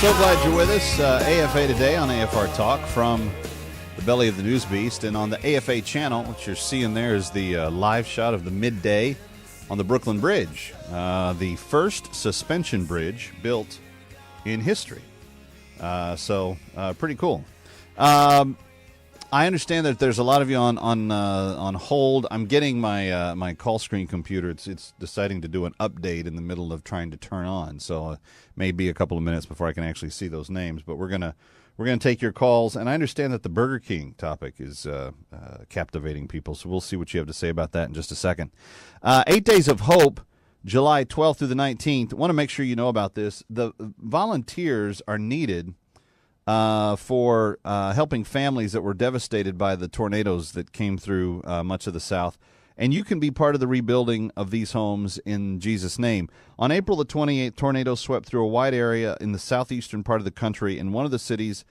So glad you're with us. AFA Today on AFR Talk from the belly of the news beast. And on the AFA channel, what you're seeing there is the live shot of the midday on the Brooklyn Bridge, the first suspension bridge built in history. So pretty cool. I understand that there's a lot of you on hold. I'm getting my call screen computer. It's deciding to do an update in the middle of trying to turn on. So may be a couple of minutes before I can actually see those names. But we're gonna take your calls. And I understand that the Burger King topic is captivating people. So we'll see what you have to say about that in just a second. 8 Days of Hope, July 12th through the 19th. I want to make sure you know about this. The volunteers are needed for helping families that were devastated by the tornadoes that came through much of the South. And you can be part of the rebuilding of these homes in Jesus' name. On April the 28th, tornadoes swept through a wide area in the southeastern part of the country, and one of the cities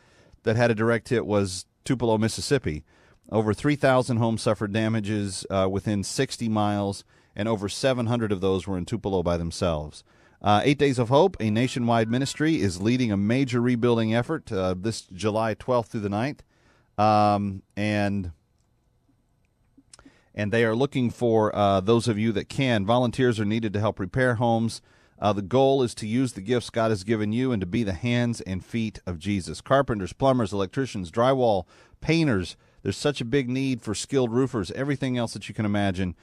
that had a direct hit was Tupelo, Mississippi. Over 3,000 homes suffered damages within 60 miles, and over 700 of those were in Tupelo by themselves. 8 Days of Hope, a nationwide ministry, is leading a major rebuilding effort this July 12th through the 9th. And they are looking for those of you that can. Volunteers are needed to help repair homes. The goal is to use the gifts God has given you and to be the hands and feet of Jesus. Carpenters, plumbers, electricians, drywall, painters. There's such a big need for skilled roofers, everything else that you can imagine.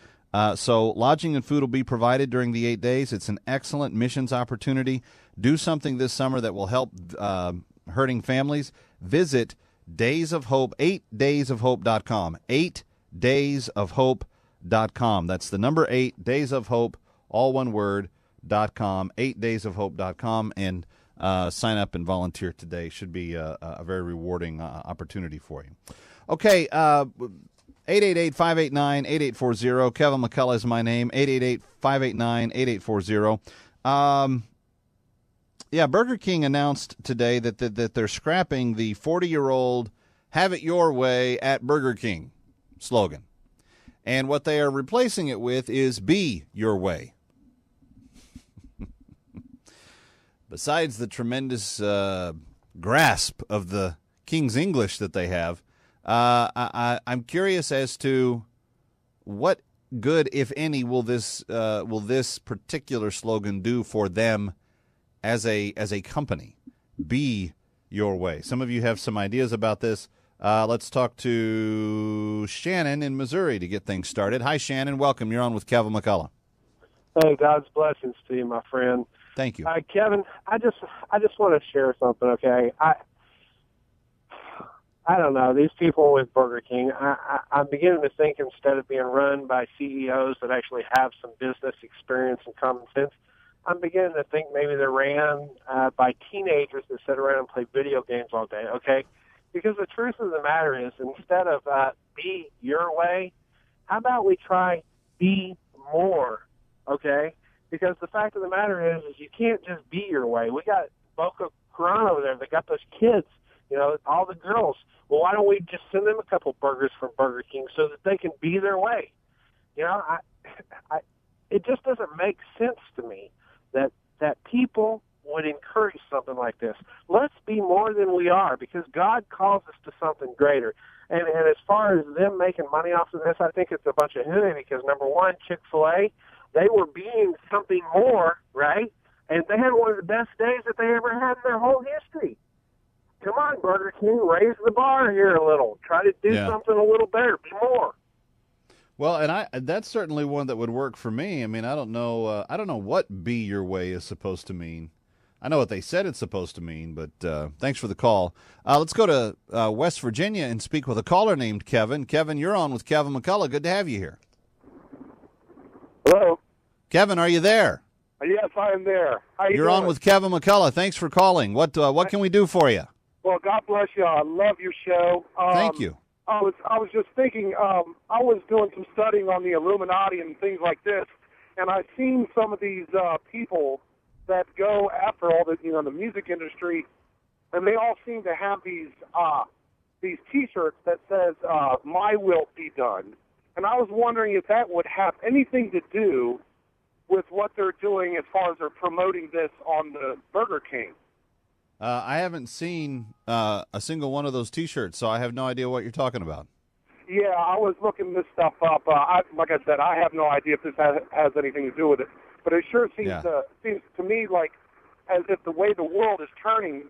So lodging and food will be provided during the 8 days. It's an excellent missions opportunity. Do something this summer that will help hurting families. Visit Days of Hope, 8daysofhope.com, 8daysofhope.com. That's the number 8, Days of Hope, all one word, .com, 8daysofhope.com, and sign up and volunteer today. Should be a very rewarding opportunity for you. Okay, 888-589-8840. Kevin McCullough is my name, 888-589-8840. Burger King announced today that they're scrapping the 40-year-old "Have it your way at Burger King" slogan. And what they are replacing it with is "Be your way." Besides the tremendous grasp of the King's English that they have, I'm curious as to what good, if any, will this particular slogan do for them as a company. Be your way. Some of you have some ideas about this. Let's talk to Shannon in Missouri to get things started. Hi, Shannon. Welcome. You're on with Kevin McCullough. Hey, God's blessings to you, my friend. Thank you. Kevin, I just want to share something, okay? I don't know. These people with Burger King, I'm beginning to think instead of being run by CEOs that actually have some business experience and common sense, I'm beginning to think maybe they're ran by teenagers that sit around and play video games all day, okay? Because the truth of the matter is, instead of be your way, how about we try be more, okay? Because the fact of the matter is you can't just be your way. We got Boca Raton over there. They got those kids, all the girls. Well, why don't we just send them a couple burgers from Burger King so that they can be their way? It just doesn't make sense to me that people would encourage something like this. Let's be more than we are because God calls us to something greater. And as far as them making money off of this, I think it's a bunch of hooey because, number one, Chick-fil-A, they were being something more, right? And they had one of the best days that they ever had in their whole history. Come on, Burger King, raise the bar here a little. Try to do something a little better. Be more. Well, and that's certainly one that would work for me. I mean, I don't know what "be your way" is supposed to mean. I know what they said it's supposed to mean, but thanks for the call. Let's go to West Virginia and speak with a caller named Kevin. Kevin, you're on with Kevin McCullough. Good to have you here. Hello? Kevin, are you there? Yes, I am there. How You're doing? on with Kevin McCullough. Thanks for calling. What can we do for you? Well, God bless you. I love your show. Thank you. I was just thinking, I was doing some studying on the Illuminati and things like this, and I've seen some of these people that go after all the the music industry, and they all seem to have these T-shirts that says "My will be done," and I was wondering if that would have anything to do with what they're doing as far as they're promoting this on the Burger King. I haven't seen a single one of those T-shirts, so I have no idea what you're talking about. Yeah, I was looking this stuff up. Like I said, I have no idea if this has anything to do with it, but it sure seems seems to me like as if the way the world is turning,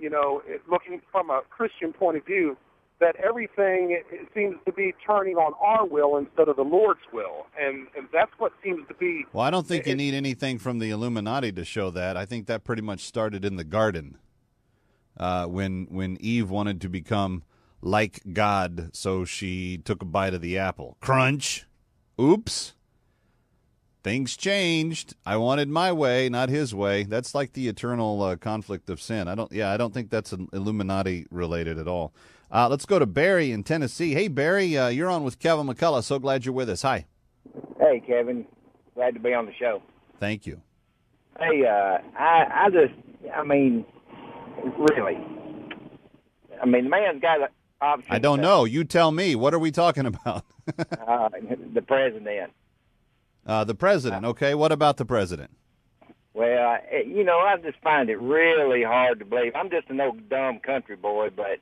looking from a Christian point of view, that everything it seems to be turning on our will instead of the Lord's will, and that's what seems to be. Well, I don't think you need anything from the Illuminati to show that. I think that pretty much started in the garden when Eve wanted to become like God, so she took a bite of the apple. Crunch. Oops. Things changed. I wanted my way, not his way. That's like the eternal conflict of sin. I don't think that's Illuminati related at all. Let's go to Barry in Tennessee. Hey, Barry, you're on with Kevin McCullough. So glad you're with us. Hi. Hey, Kevin. Glad to be on the show. Thank you. Hey, really. The man's got an option. I don't know. You tell me. What are we talking about? The president. The president. Okay. What about the president? Well, I just find it really hard to believe. I'm just an old dumb country boy, but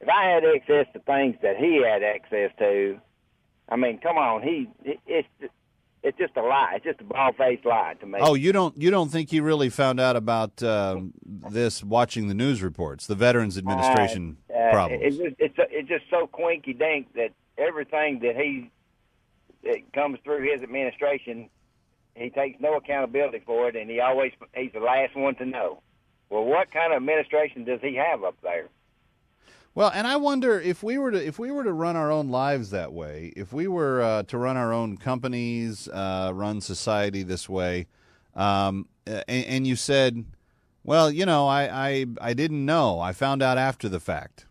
if I had access to things that he had access to, come on, it's just a lie. It's just a bald-faced lie to me. Oh, you don't think he really found out about this watching the news reports, the Veterans Administration problems? It's just so quinky-dink that everything that comes through his administration, he takes no accountability for it, and he's the last one to know. Well, what kind of administration does he have up there? Well, and I wonder if we were to run our own lives that way, if we were to run our own companies, run society this way, and you said, well, I didn't know. I found out after the fact,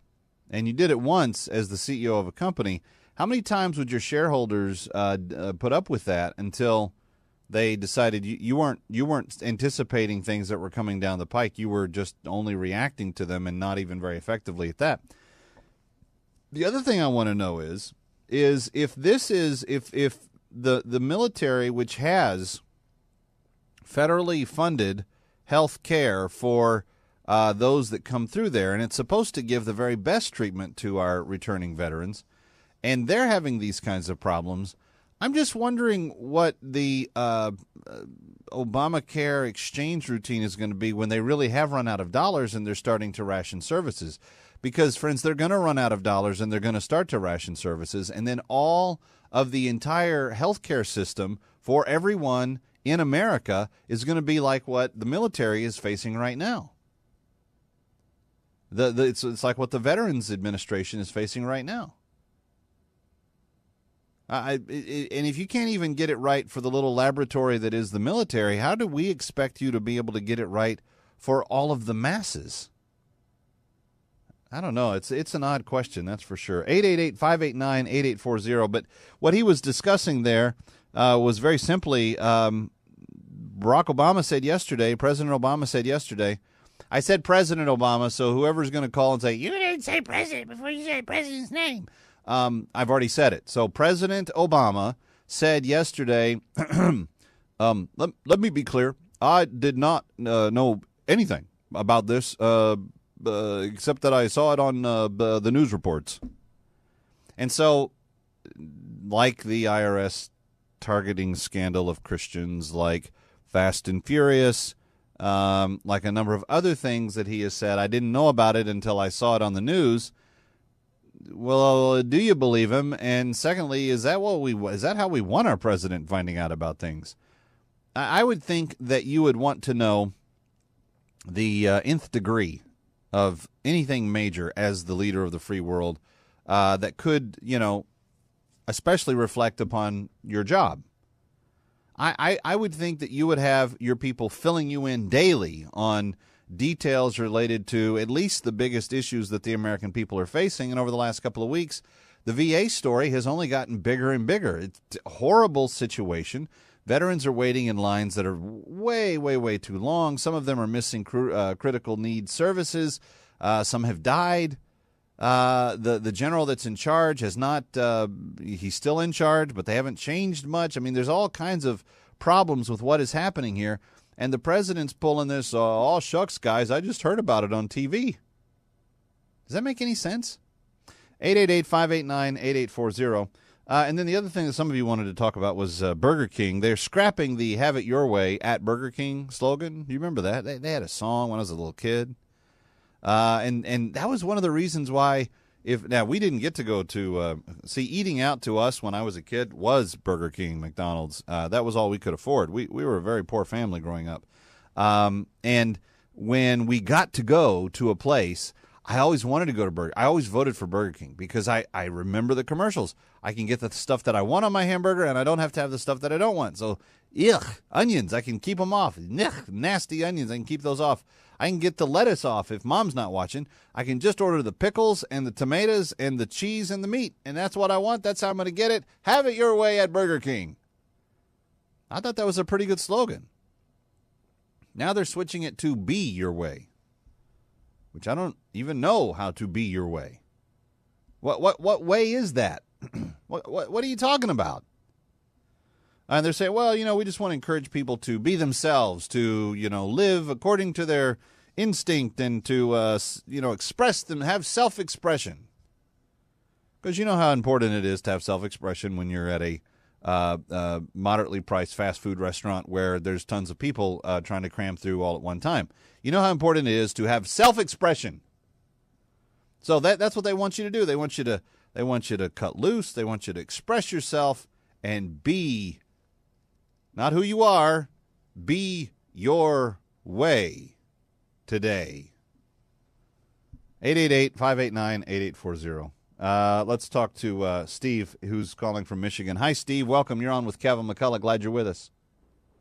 and you did it once as the CEO of a company. How many times would your shareholders put up with that until they decided you weren't anticipating things that were coming down the pike? You were just only reacting to them and not even very effectively at that. The other thing I want to know is if the military, which has federally funded health care for those that come through there, and it's supposed to give the very best treatment to our returning veterans, and they're having these kinds of problems, I'm just wondering what the Obamacare exchange routine is going to be when they really have run out of dollars and they're starting to ration services. Because, friends, they're going to run out of dollars and they're going to start to ration services, and then all of the entire healthcare system for everyone in America is going to be like what the military is facing right now. It's like what the Veterans Administration is facing right now. And if you can't even get it right for the little laboratory that is the military, how do we expect you to be able to get it right for all of the masses? I don't know. It's an odd question, that's for sure. 888-589-8840. But what he was discussing there was very simply, President Obama said yesterday, I said President Obama, so whoever's going to call and say, you didn't say president before you said president's name. I've already said it. So President Obama said yesterday, let me be clear, I did not know anything about this except that I saw it on the news reports. And so, like the IRS targeting scandal of Christians, like Fast and Furious, like a number of other things that he has said, I didn't know about it until I saw it on the news. Well, do you believe him? And secondly, is that how we want our president finding out about things? I would think that you would want to know the nth degree of anything major as the leader of the free world that could, especially reflect upon your job. I would think that you would have your people filling you in daily on details related to at least the biggest issues that the American people are facing. And over the last couple of weeks, the VA story has only gotten bigger and bigger. It's a horrible situation. Veterans are waiting in lines that are way, way, way too long. Some of them are missing critical need services. Some have died. The general that's in charge has not, he's still in charge, but they haven't changed much. I mean, there's all kinds of problems with what is happening here. And the president's pulling this, all shucks, guys, I just heard about it on TV. Does that make any sense? 888-589-8840. And then the other thing that some of you wanted to talk about was Burger King. They're scrapping the "Have It Your Way" at Burger King slogan. Do you remember that? They had a song when I was a little kid. And that was one of the reasons why, now we didn't get to go to, eating out to us when I was a kid was Burger King, McDonald's. That was all we could afford. We were a very poor family growing up. And when we got to go to a place, I always wanted to go to Burger. I always voted for Burger King because I remember the commercials. I can get the stuff that I want on my hamburger, and I don't have to have the stuff that I don't want. So, onions, I can keep them off. Nasty onions, I can keep those off. I can get the lettuce off if Mom's not watching. I can just order the pickles and the tomatoes and the cheese and the meat, and that's what I want. That's how I'm going to get it. Have it your way at Burger King. I thought that was a pretty good slogan. Now they're switching it to "Be Your Way," which I don't even know how to be your way. What way is that? What are you talking about? And they're saying, well, we just want to encourage people to be themselves, to, live according to their instinct and to, express them, have self-expression. Because you know how important it is to have self-expression when you're at a moderately priced fast food restaurant where there's tons of people trying to cram through all at one time. You know how important it is to have self-expression. So that's what they want you to do. They want you to cut loose. They want you to express yourself and be not who you are, be your way today. 888-589-8840. Let's talk to Steve, who's calling from Michigan. Hi, Steve. Welcome. You're on with Kevin McCullough. Glad you're with us.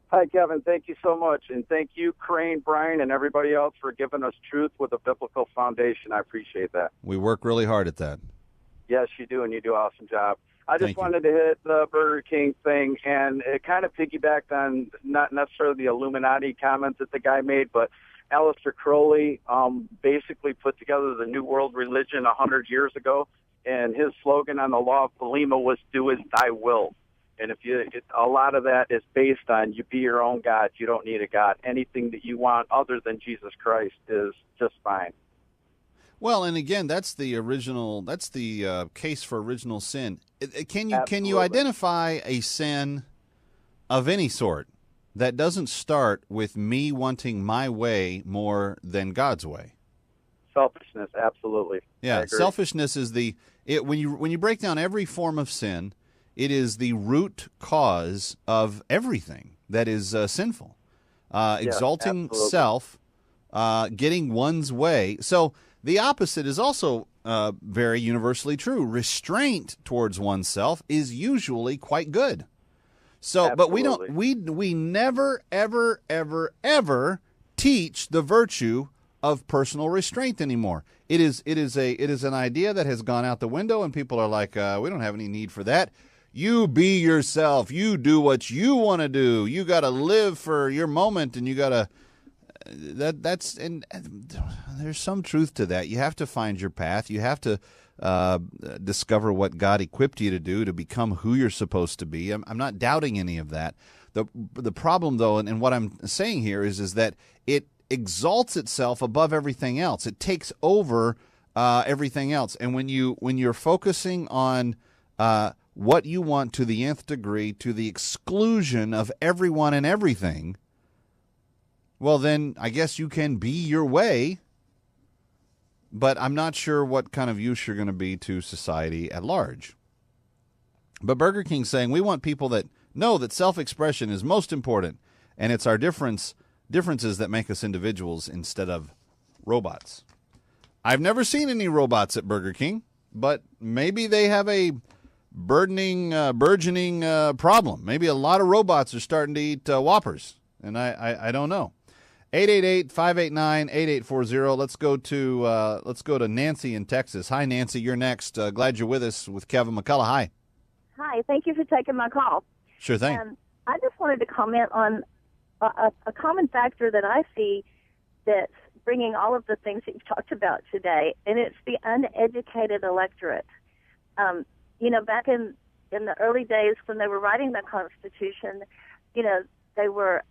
Hi, Kevin. Thank you so much. And thank you, Crane, Brian, and everybody else for giving us truth with a biblical foundation. I appreciate that. We work really hard at that. Yes, you do, and you do an awesome job. I just wanted to hit the Burger King thing, and it kind of piggybacked on not necessarily the Illuminati comments that the guy made, but Aleister Crowley basically put together the New World Religion 100 years ago, and his slogan on the Law of Polema was "Do as thy will." And a lot of that is based on you be your own God. You don't need a God. Anything that you want other than Jesus Christ is just fine. Well, and again, that's the original. That's the case for original sin. Can you identify a sin of any sort that doesn't start with me wanting my way more than God's way? Selfishness, absolutely. Yeah, selfishness is when you break down every form of sin, it is the root cause of everything that is sinful. Exalting self, getting one's way. So the opposite is also very universally true. Restraint towards oneself is usually quite good. So, absolutely. But we never, ever, ever, ever teach the virtue of personal restraint anymore. It is an idea that has gone out the window, and people are like, we don't have any need for that. You be yourself. You do what you want to do. You got to live for your moment, and you got to. And there's some truth to that. You have to find your path. You have to discover what God equipped you to do to become who you're supposed to be. I'm not doubting any of that. The problem, though, and what I'm saying here is that it exalts itself above everything else. It takes over everything else. And when you're focusing on what you want to the nth degree, to the exclusion of everyone and everything, well, then I guess you can be your way, but I'm not sure what kind of use you're going to be to society at large. But Burger King's saying we want people that know that self-expression is most important, and it's our differences that make us individuals instead of robots. I've never seen any robots at Burger King, but maybe they have a burgeoning problem. Maybe a lot of robots are starting to eat Whoppers, and I don't know. 888-589-8840. Let's go to Nancy in Texas. Hi, Nancy. You're next. Glad you're with us with Kevin McCullough. Hi. Hi. Thank you for taking my call. Sure thing. I just wanted to comment on a common factor that I see that's bringing all of the things that you've talked about today, and it's the uneducated electorate. Back in the early days when they were writing the Constitution, they were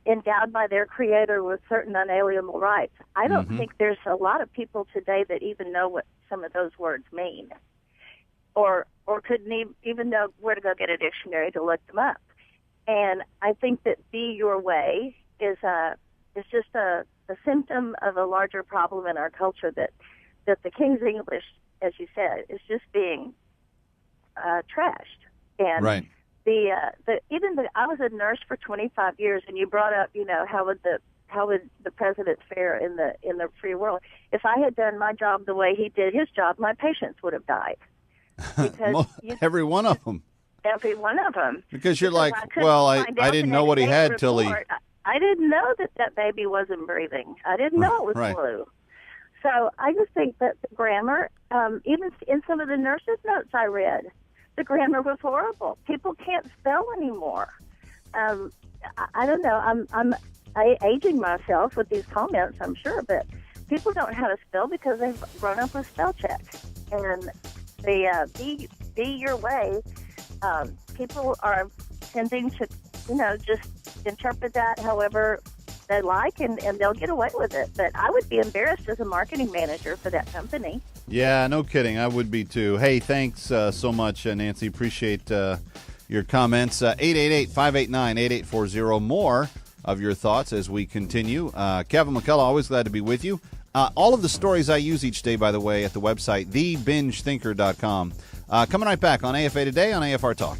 endowed by their creator with certain unalienable rights. I don't think there's a lot of people today that even know what some of those words mean, or couldn't even know where to go get a dictionary to look them up. And I think that Be Your Way is just a symptom of a larger problem in our culture, that the King's English, as you said, is just being trashed. And right. I was a nurse for 25 years, and you brought up, how would the president fare in the free world? If I had done my job the way he did his job, my patients would have died. Because every one of them. Every one of them. Because you're like, well, I didn't know what he had till he. I didn't know that baby wasn't breathing. I didn't know it was flu. So I just think that the grammar, even in some of the nurses' notes I read, the grammar was horrible. People can't spell anymore. I don't know. I'm aging myself with these comments, I'm sure, but people don't know how to spell because they've grown up with spell check. And the Be Your Way, people are tending to, just interpret that however they like, and they'll get away with it. But I would be embarrassed as a marketing manager for that company. Yeah, no kidding. I would be too. Hey, thanks so much, Nancy. Appreciate your comments. 888-589-8840. More of your thoughts as we continue. Kevin McCullough, always glad to be with you. All of the stories I use each day, by the way, at the website, thebingethinker.com. Coming right back on AFA Today on AFR Talk.